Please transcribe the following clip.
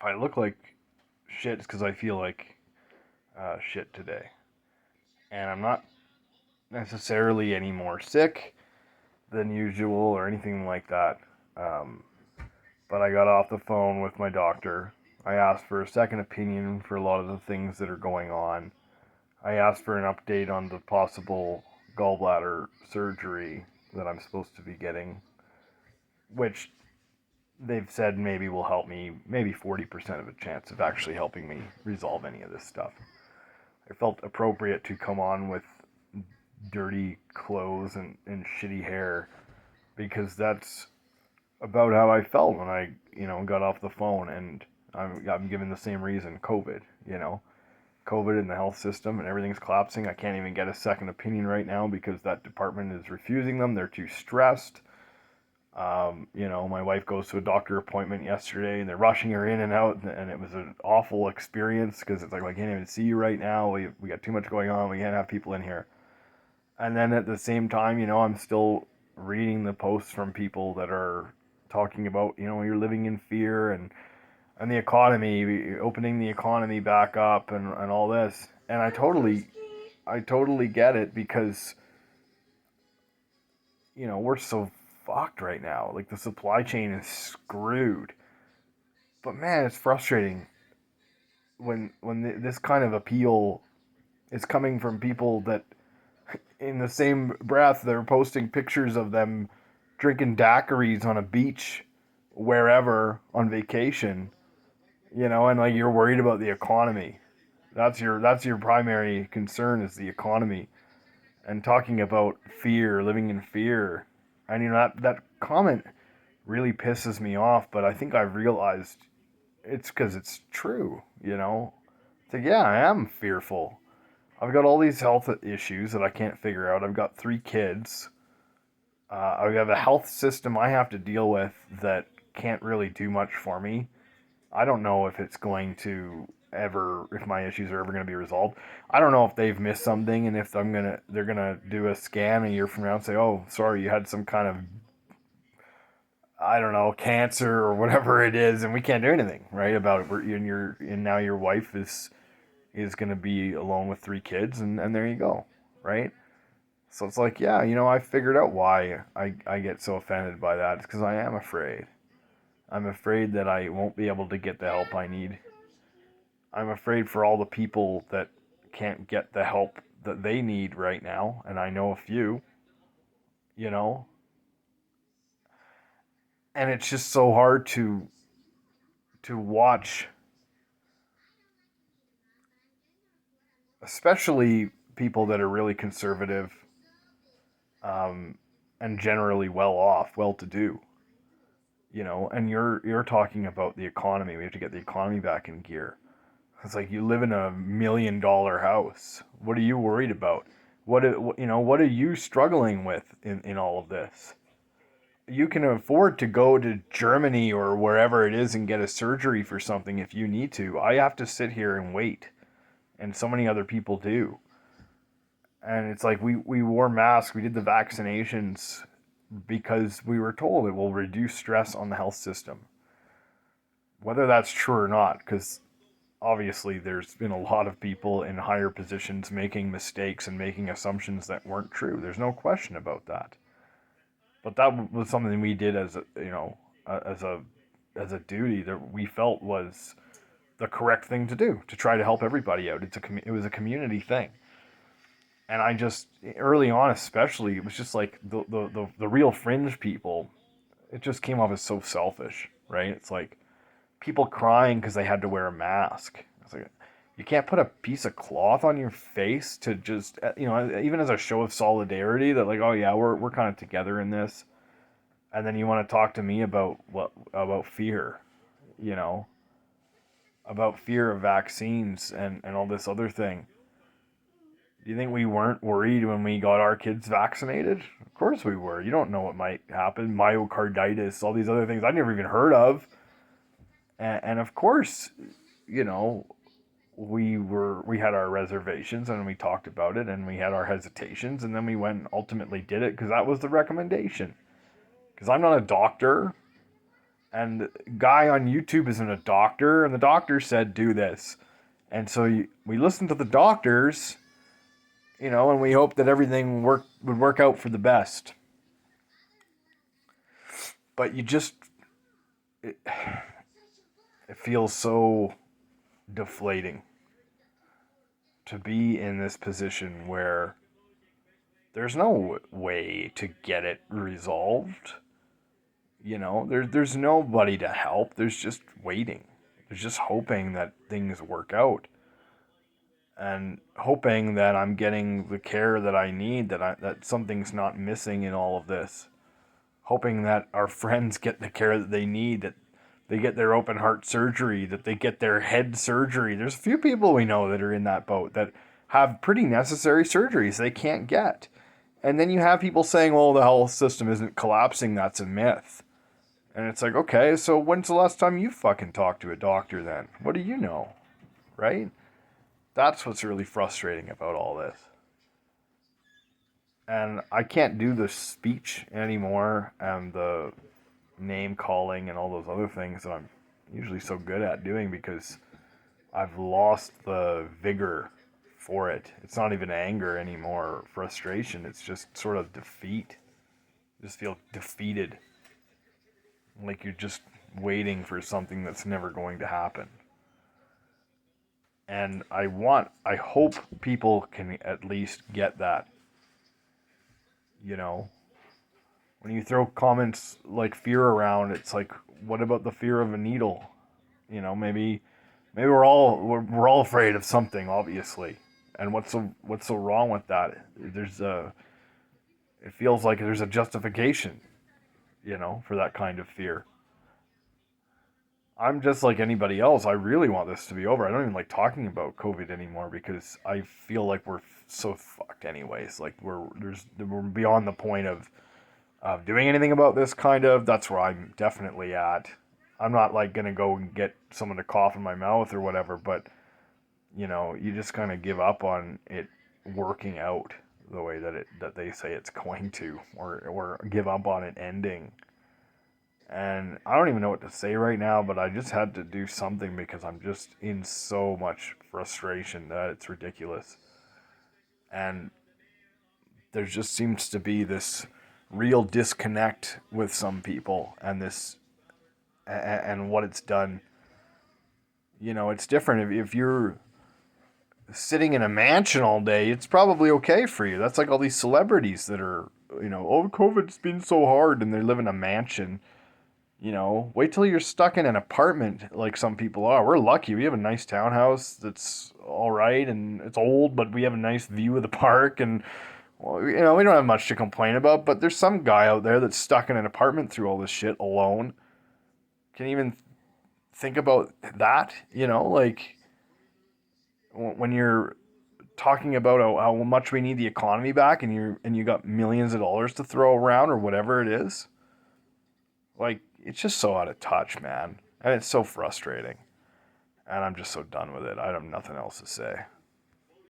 I look like shit, it's because I feel like shit today. And I'm not necessarily any more sick than usual or anything like that. Um, but I got off the phone with my doctor. I asked for a second opinion for a lot of the things that are going on. I asked for an update on the possible gallbladder surgery that I'm supposed to be getting, which they've said maybe will help me, maybe 40% of a chance of actually helping me resolve any of this stuff. I felt appropriate to come on with dirty clothes and shitty hair because that's about how I felt when I, got off the phone. And I'm given the same reason, COVID, COVID in the health system and everything's collapsing. I can't even get a second opinion right now because that department is refusing them. They're too stressed. My wife goes to a doctor appointment yesterday and they're rushing her in and out, and it was an awful experience because it's like, well, I can't even see you right now. We got too much going on. We can't have people in here. And then at the same time, I'm still reading the posts from people that are talking about, you're living in fear and the economy, opening the economy back up and all this. And I totally get it because, we're so fucked right now. Like the supply chain is screwed. But man, it's frustrating when this kind of appeal is coming from people that, in the same breath, they're posting pictures of them drinking daiquiris on a beach wherever on vacation, and like you're worried about the economy. That's your primary concern is the economy, and talking about fear, living in fear. And that comment really pisses me off, but I think I've realized it's because it's true, It's like, yeah, I am fearful. I've got all these health issues that I can't figure out. I've got 3 kids. I have a health system I have to deal with that can't really do much for me. I don't know if it's going to ever, if my issues are ever going to be resolved. I don't know if they've missed something and if they're gonna do a scan a year from now and say, oh, sorry, you had some kind of, I don't know, cancer or whatever it is, and we can't do anything right about it. And now your wife is going to be alone with 3 kids, and there you go, right? So it's like, yeah, I figured out why I get so offended by that. It's because I am afraid. I'm afraid that I won't be able to get the help I need. I'm afraid for all the people that can't get the help that they need right now, and I know a few, you know, and it's just so hard to watch, especially people that are really conservative, um, and generally well off, well to do, and you're talking about the economy. We have to get the economy back in gear. It's like you live in $1 million house. What are you worried about? What are you struggling with in all of this? You can afford to go to Germany or wherever it is and get a surgery for something if you need to. I have to sit here and wait, and so many other people do. And it's like we wore masks, we did the vaccinations because we were told it will reduce stress on the health system. Whether that's true or not, because obviously there's been a lot of people in higher positions making mistakes and making assumptions that weren't true. There's no question about that. But that was something we did as a, as a duty that we felt was the correct thing to do to try to help everybody out. It was a community thing. And I just early on, especially, it was just like the real fringe people. It just came off as so selfish, right? It's like people crying because they had to wear a mask. It's like you can't put a piece of cloth on your face to just, even as a show of solidarity that like, oh yeah, we're kind of together in this. And then you want to talk to me about fear, you know, about fear of vaccines and all this other thing. Do you think we weren't worried when we got our kids vaccinated? Of course we were. You don't know what might happen. Myocarditis, all these other things I never even heard of. And of course, you know, we had our reservations and we talked about it and we had our hesitations and then we went and ultimately did it because that was the recommendation. Because I'm not a doctor And the guy on YouTube isn't a doctor, and the doctor said do this. And so we listen to the doctors, and we hope that everything would work out for the best. But it, it feels so deflating to be in this position where there's no way to get it resolved. There's nobody to help. There's just waiting. There's just hoping that things work out, and hoping that I'm getting the care that I need, that something's not missing in all of this. Hoping that our friends get the care that they need, that they get their open heart surgery, that they get their head surgery. There's a few people we know that are in that boat that have pretty necessary surgeries they can't get. And then you have people saying, well, the health system isn't collapsing. That's a myth. And it's like, okay, so when's the last time you fucking talked to a doctor then? What do you know? Right? That's what's really frustrating about all this. And I can't do the speech anymore and the name calling and all those other things that I'm usually so good at doing because I've lost the vigor for it. It's not even anger anymore or frustration. It's just sort of defeat. Just feel defeated. Like you're just waiting for something that's never going to happen. And I hope people can at least get that. When you throw comments like fear around, it's like, what about the fear of a needle? Maybe we're all afraid of something, obviously. And what's so wrong with that? It feels like there's a justification, for that kind of fear. I'm just like anybody else. I really want this to be over. I don't even like talking about COVID anymore because I feel like we're so fucked anyways. Like we're beyond the point of doing anything about this kind of. That's where I'm definitely at. I'm not like gonna go and get someone to cough in my mouth or whatever, but you just kind of give up on it working out the way that they say it's going to, or give up on it ending. And I don't even know what to say right now, but I just had to do something because I'm just in so much frustration that it's ridiculous. And there just seems to be this real disconnect with some people, and this and what it's done. It's different if you're sitting in a mansion all day. It's probably okay for you. That's like all these celebrities that are, oh, COVID's been so hard, and they live in a mansion. Wait till you're stuck in an apartment like some people are. We're lucky. We have a nice townhouse that's all right, and it's old, but we have a nice view of the park, and well, we don't have much to complain about. But there's some guy out there that's stuck in an apartment through all this shit alone. Can you even think about that? Like when you're talking about how much we need the economy back, and you got millions of dollars to throw around or whatever it is. Like, it's just so out of touch, man. And it's so frustrating. And I'm just so done with it. I have nothing else to say.